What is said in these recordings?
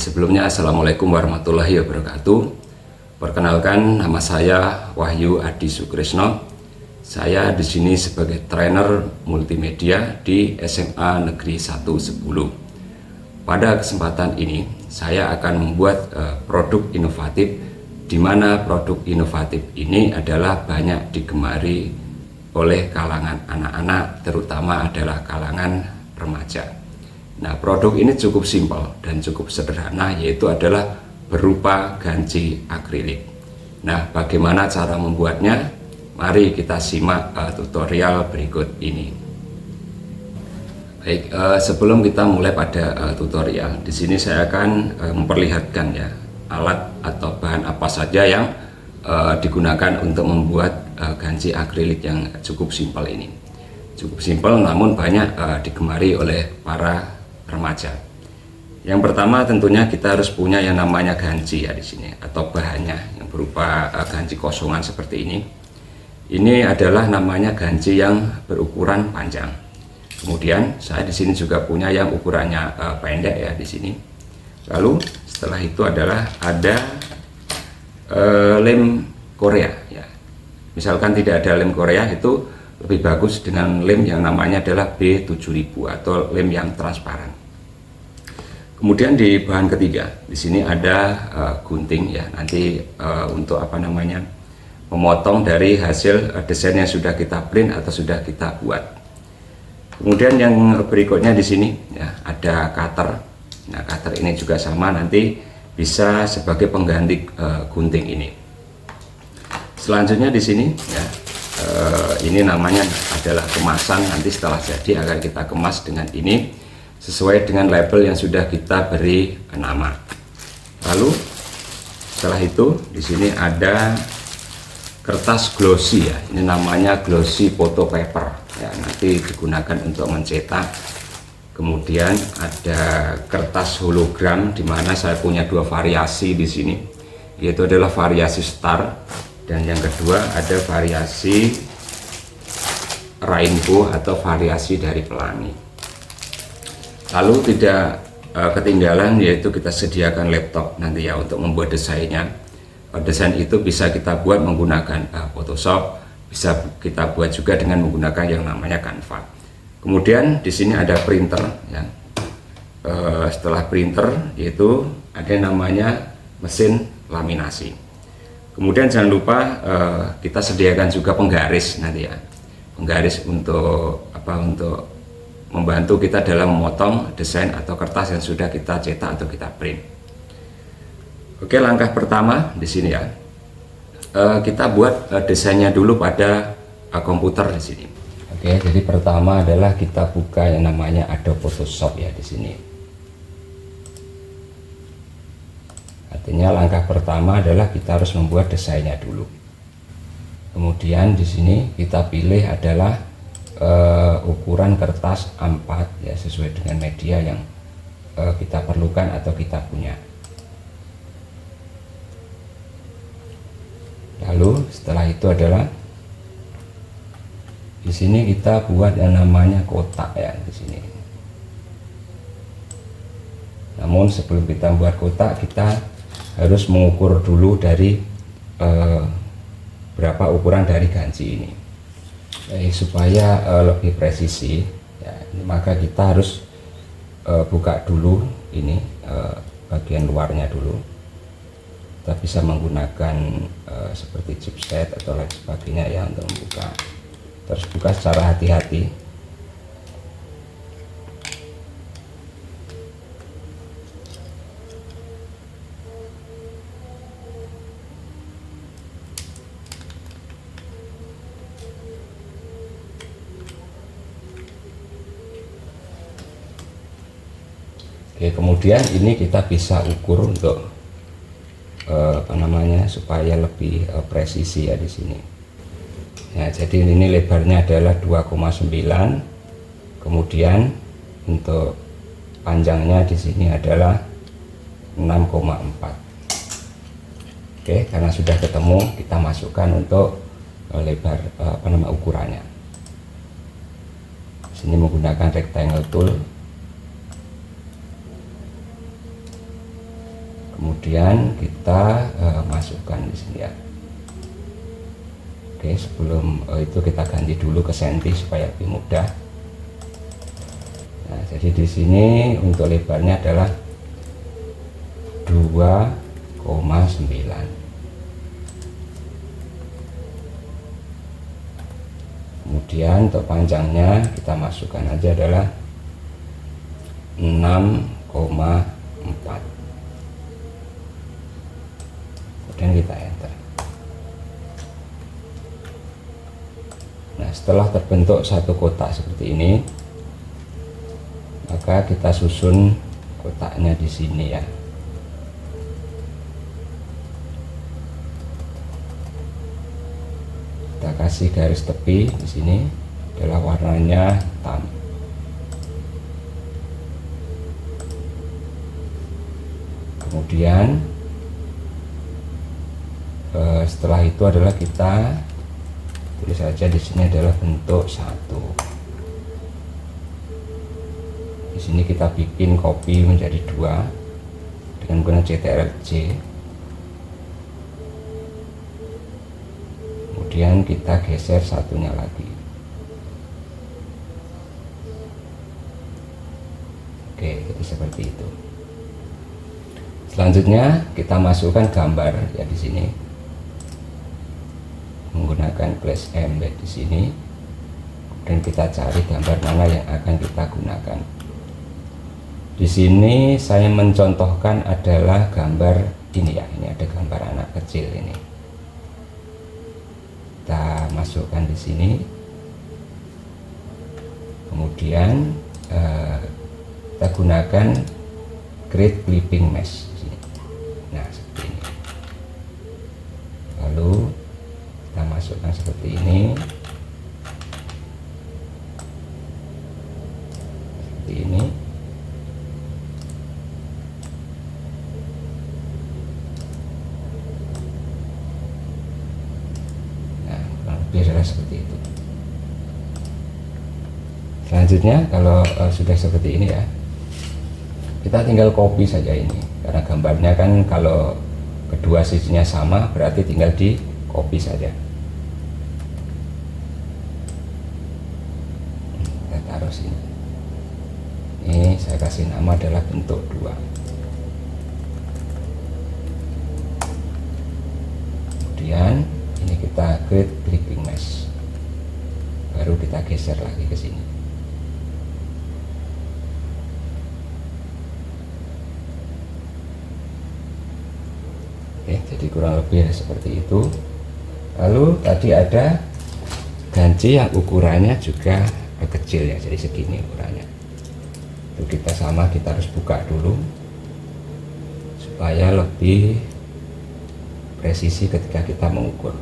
Sebelumnya, Assalamualaikum warahmatullahi wabarakatuh. Perkenalkan, nama saya Wahyu Adi Sukrisno. Saya di sini sebagai trainer multimedia di SMA Negeri 110. Pada kesempatan ini, saya akan membuat produk inovatif, di mana produk inovatif ini adalah banyak digemari oleh kalangan anak-anak, terutama adalah kalangan remaja. Nah, produk ini cukup simpel dan cukup sederhana, yaitu adalah berupa ganci akrilik. Nah, bagaimana cara membuatnya? Mari kita simak tutorial berikut ini. Baik, sebelum kita mulai pada tutorial, di sini saya akan memperlihatkan ya alat atau bahan apa saja yang digunakan untuk membuat ganci akrilik yang cukup simpel ini. Cukup simpel, namun banyak digemari oleh para remaja. Yang pertama tentunya kita harus punya yang namanya ganci ya di sini, atau bahannya yang berupa ganci kosongan seperti ini. Ini adalah namanya ganci yang berukuran panjang. Kemudian saya di sini juga punya yang ukurannya pendek ya di sini. Lalu setelah itu adalah ada lem Korea ya. Misalkan tidak ada lem Korea, itu lebih bagus dengan lem yang namanya adalah B7000 atau lem yang transparan. Kemudian di bahan ketiga, di sini ada gunting ya, nanti untuk memotong dari hasil desain yang sudah kita print atau sudah kita buat. Kemudian yang berikutnya di sini ya ada cutter. Nah, cutter ini juga sama, nanti bisa sebagai pengganti gunting ini. Selanjutnya di sini ya, ini namanya adalah kemasan. Nanti setelah jadi akan kita kemas dengan ini sesuai dengan label yang sudah kita beri nama. Lalu setelah itu di sini ada kertas glossy ya. Ini namanya glossy photo paper ya, nanti digunakan untuk mencetak. Kemudian ada kertas hologram, di mana saya punya dua variasi di sini, yaitu adalah variasi star dan yang kedua ada variasi rainbow atau variasi dari pelangi. Lalu tidak ketinggalan, yaitu kita sediakan laptop nanti ya untuk membuat desainnya. Desain itu bisa kita buat menggunakan Photoshop, bisa kita buat juga dengan menggunakan yang namanya Canva. Kemudian di sini ada printer ya. Setelah printer yaitu ada namanya mesin laminasi. Kemudian jangan lupa kita sediakan juga penggaris nanti ya. Penggaris untuk untuk membantu kita dalam memotong desain atau kertas yang sudah kita cetak atau kita print. Oke, langkah pertama di sini ya, kita buat desainnya dulu pada komputer di sini. Oke, jadi pertama adalah kita buka yang namanya Adobe Photoshop ya di sini. Artinya langkah pertama adalah kita harus membuat desainnya dulu. Kemudian di sini kita pilih adalah ukuran kertas A4 ya, sesuai dengan media yang kita perlukan atau kita punya. Lalu setelah itu adalah di sini kita buat yang namanya kotak ya di sini. Namun sebelum kita buat kotak, kita harus mengukur dulu dari berapa ukuran dari ganci ini. Supaya lebih presisi ya, maka kita harus buka dulu ini bagian luarnya dulu. Kita bisa menggunakan seperti chipset atau lain sebagainya ya untuk membuka. Terus buka secara hati-hati. Oke, kemudian ini kita bisa ukur untuk supaya lebih presisi ya di sini. Ya, jadi ini lebarnya adalah 2,9. Kemudian untuk panjangnya di sini adalah 6,4. Oke, karena sudah ketemu, kita masukkan untuk lebar ukurannya. Di sini menggunakan rectangle tool. Kemudian kita masukkan di sini ya. Oke, sebelum itu kita ganti dulu ke senti supaya lebih mudah. Nah, jadi di sini untuk lebarnya adalah 2,9. Kemudian untuk panjangnya kita masukkan aja adalah 6,4. Kemudian kita enter. Nah, setelah terbentuk satu kotak seperti ini, maka kita susun kotaknya di sini ya. Kita kasih garis tepi di sini adalah warnanya hitam. Kemudian setelah itu adalah kita tulis saja di sini adalah bentuk 1. Di sini kita bikin copy menjadi 2 dengan menggunakan CTRL-J. Kemudian kita geser satunya lagi. Oke, jadi seperti itu. Selanjutnya kita masukkan gambar ya di sini menggunakan Flash Embed di sini, dan kita cari gambar mana yang akan kita gunakan. Di sini saya mencontohkan adalah gambar ini ya, ini ada gambar anak kecil ini. Kita masukkan di sini, kemudian kita gunakan Create Clipping Mesh di sini. Nah, seperti ini. Lalu kita masukkan seperti ini, seperti ini. Nah, kurang lebih adalah seperti itu. Selanjutnya kalau sudah seperti ini ya, kita tinggal copy saja ini, karena gambarnya kan kalau kedua sisinya sama berarti tinggal di copy saja. Kita taruh sini. Ini saya kasih nama adalah bentuk 2. Kemudian ini kita create clipping mesh. Baru kita geser lagi ke sini. Oke, jadi kurang lebih seperti itu. Lalu tadi ada ganci yang ukurannya juga kecil ya, jadi segini ukurannya. Itu kita harus buka dulu supaya lebih presisi ketika kita mengukur.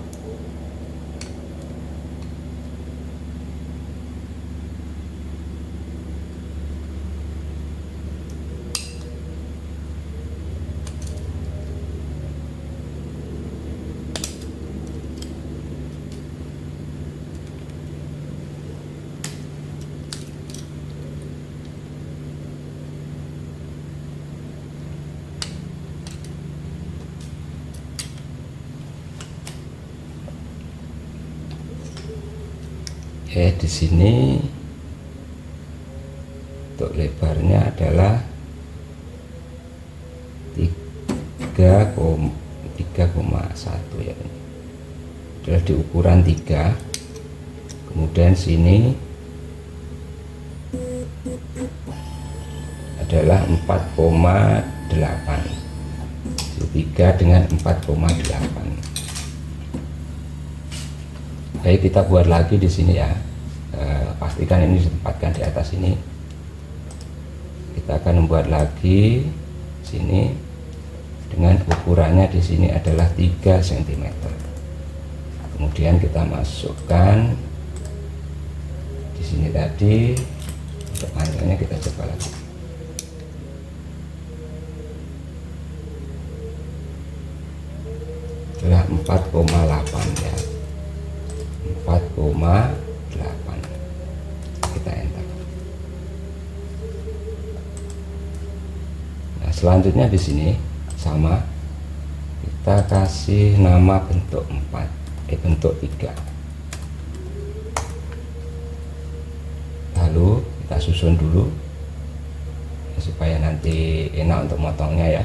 Di sini untuk lebarnya adalah 3,1 ya, ini adalah di ukuran 3. Kemudian sini adalah 4,8, 3 dengan 4,8. Baik, kita buat lagi di sini ya. Pastikan ini ditempatkan di atas ini. Kita akan membuat lagi sini dengan ukurannya di sini adalah 3 cm. Kemudian kita masukkan di sini tadi. Untuk panjangnya kita coba lagi. Adalah 4,8 ya. 4,8. Kita enter. Nah, selanjutnya di sini sama, kita kasih nama bentuk 4, bentuk 3, lalu kita susun dulu supaya nanti enak untuk motongnya ya.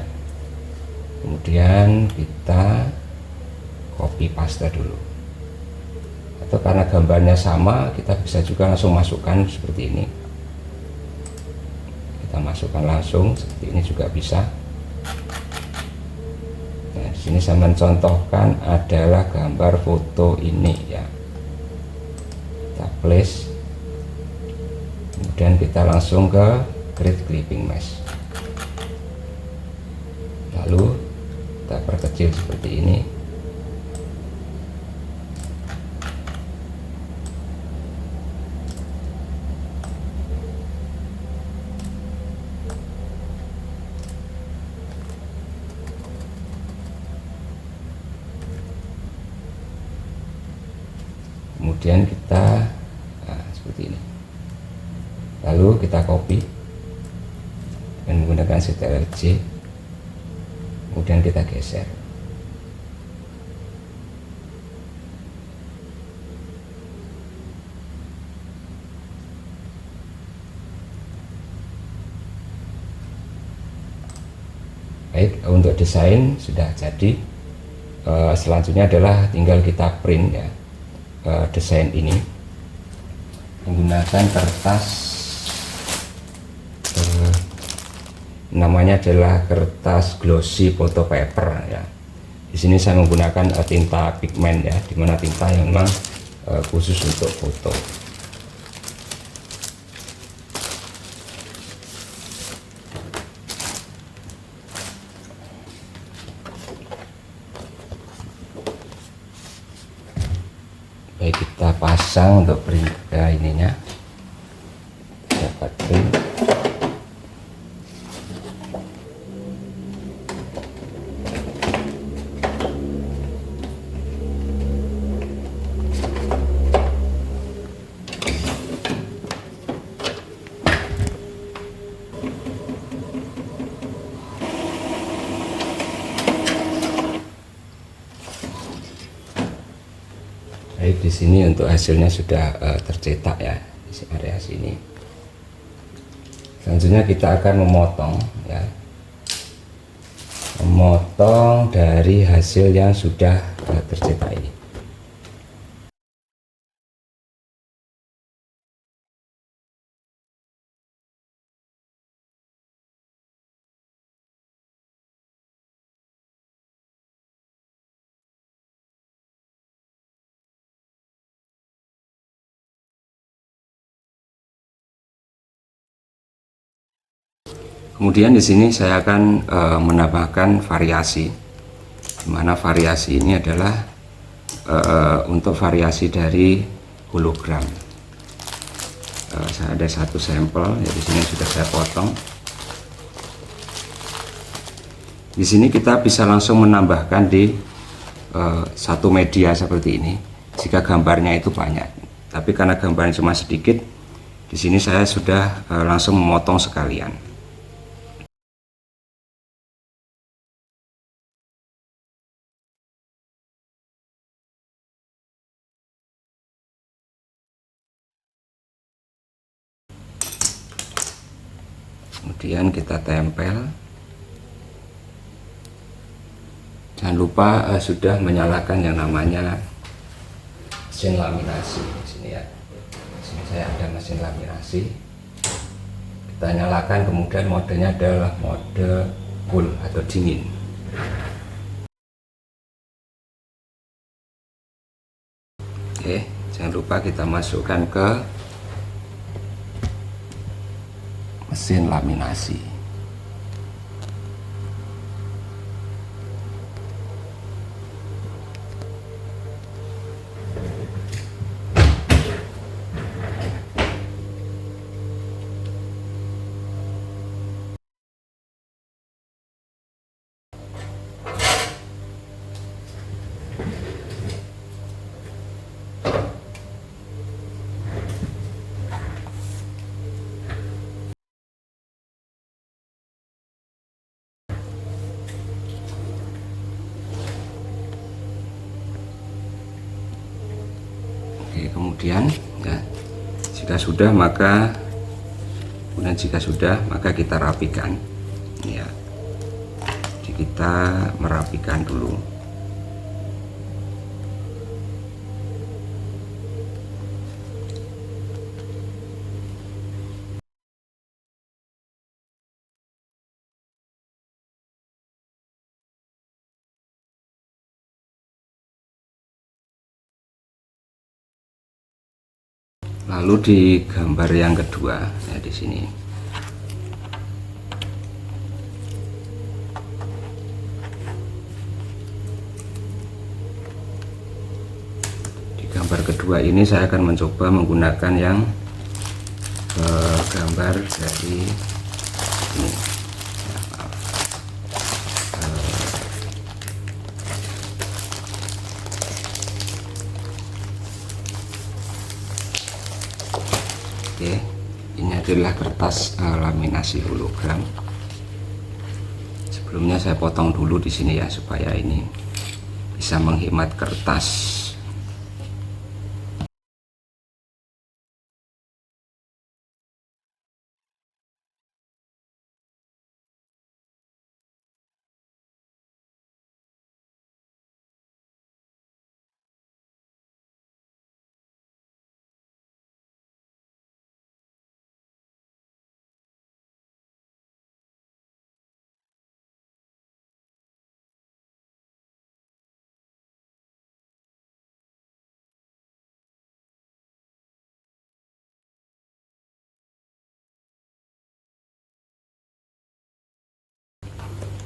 Kemudian kita copy paste dulu, atau karena gambarnya sama kita bisa juga langsung masukkan seperti ini, kita masukkan langsung seperti ini juga bisa. Nah, di sini saya mencontohkan adalah gambar foto ini ya, kita place, kemudian kita langsung ke create clipping mesh, lalu kita perkecil seperti ini. Kemudian kita seperti ini, lalu kita copy dengan menggunakan Ctrl J, kemudian kita geser. Baik, untuk desain sudah jadi. Selanjutnya adalah tinggal kita print ya, desain ini menggunakan kertas, namanya adalah kertas glossy photo paper ya. Di sini saya menggunakan tinta pigment ya, dimana tinta yang memang khusus untuk foto. Baik, kita pasang untuk print ininya, dapat print. Baik, di sini untuk hasilnya sudah tercetak ya di area sini. Selanjutnya kita akan memotong ya, memotong dari hasil yang sudah tercetak ini. Kemudian di sini saya akan menambahkan variasi, di mana variasi ini adalah untuk variasi dari hologram. Saya ada satu sampel ya, di sini sudah saya potong. Di sini kita bisa langsung menambahkan di satu media seperti ini jika gambarnya itu banyak. Tapi karena gambarnya cuma sedikit, di sini saya sudah langsung memotong sekalian. Kemudian kita tempel. Jangan lupa sudah menyalakan yang namanya mesin laminasi di sini ya. Di sini saya ada mesin laminasi. Kita nyalakan, kemudian modenya adalah mode cool atau dingin. Oke, jangan lupa kita masukkan ke mesin laminasi. kemudian ya, jika sudah maka kita rapikan ya. Jadi kita merapikan dulu. Lalu di gambar yang kedua ya, di sini di gambar kedua ini saya akan mencoba menggunakan yang gambar dari ini ya, maaf. Oke, ini adalah kertas laminasi hologram. Sebelumnya saya potong dulu di sini ya, supaya ini bisa menghemat kertas.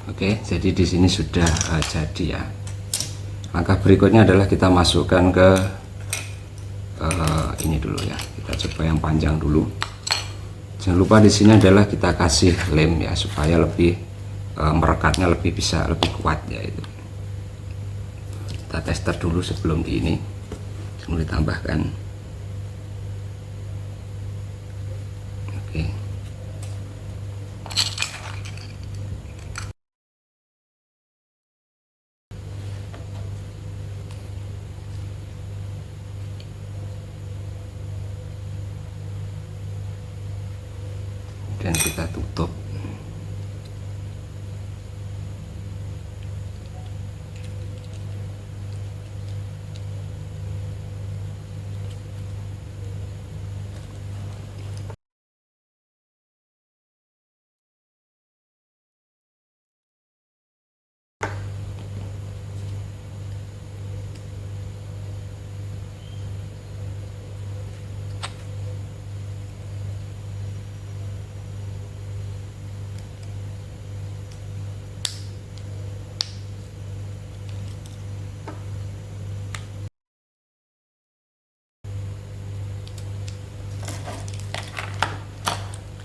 Oke, jadi di sini sudah jadi ya. Langkah berikutnya adalah kita masukkan ke ini dulu ya. Kita coba yang panjang dulu. Jangan lupa di sini adalah kita kasih lem ya, supaya lebih merekatnya bisa lebih kuat ya itu. Kita tester dulu sebelum di ini, sebelum ditambahkan. Oke. Dan kita tutup.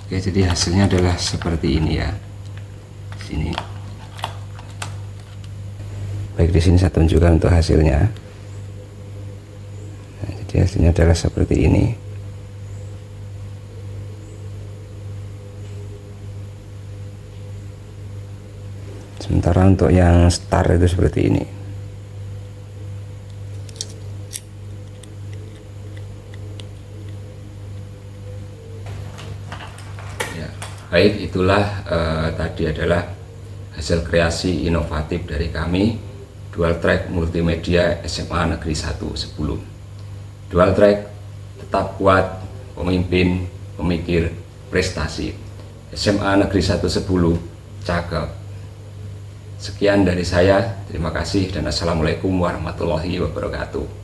Oke, jadi hasilnya adalah seperti ini ya. Sini. Baik, di sini saya tunjukkan untuk hasilnya. Nah, jadi hasilnya adalah seperti ini. Sementara untuk yang star itu seperti ini. Baik, itulah tadi adalah hasil kreasi inovatif dari kami, dual track multimedia SMA Negeri 1 10. Dual track tetap kuat, pemimpin, pemikir, prestasi. SMA Negeri 1 10 cakep. Sekian dari saya, terima kasih dan assalamualaikum warahmatullahi wabarakatuh.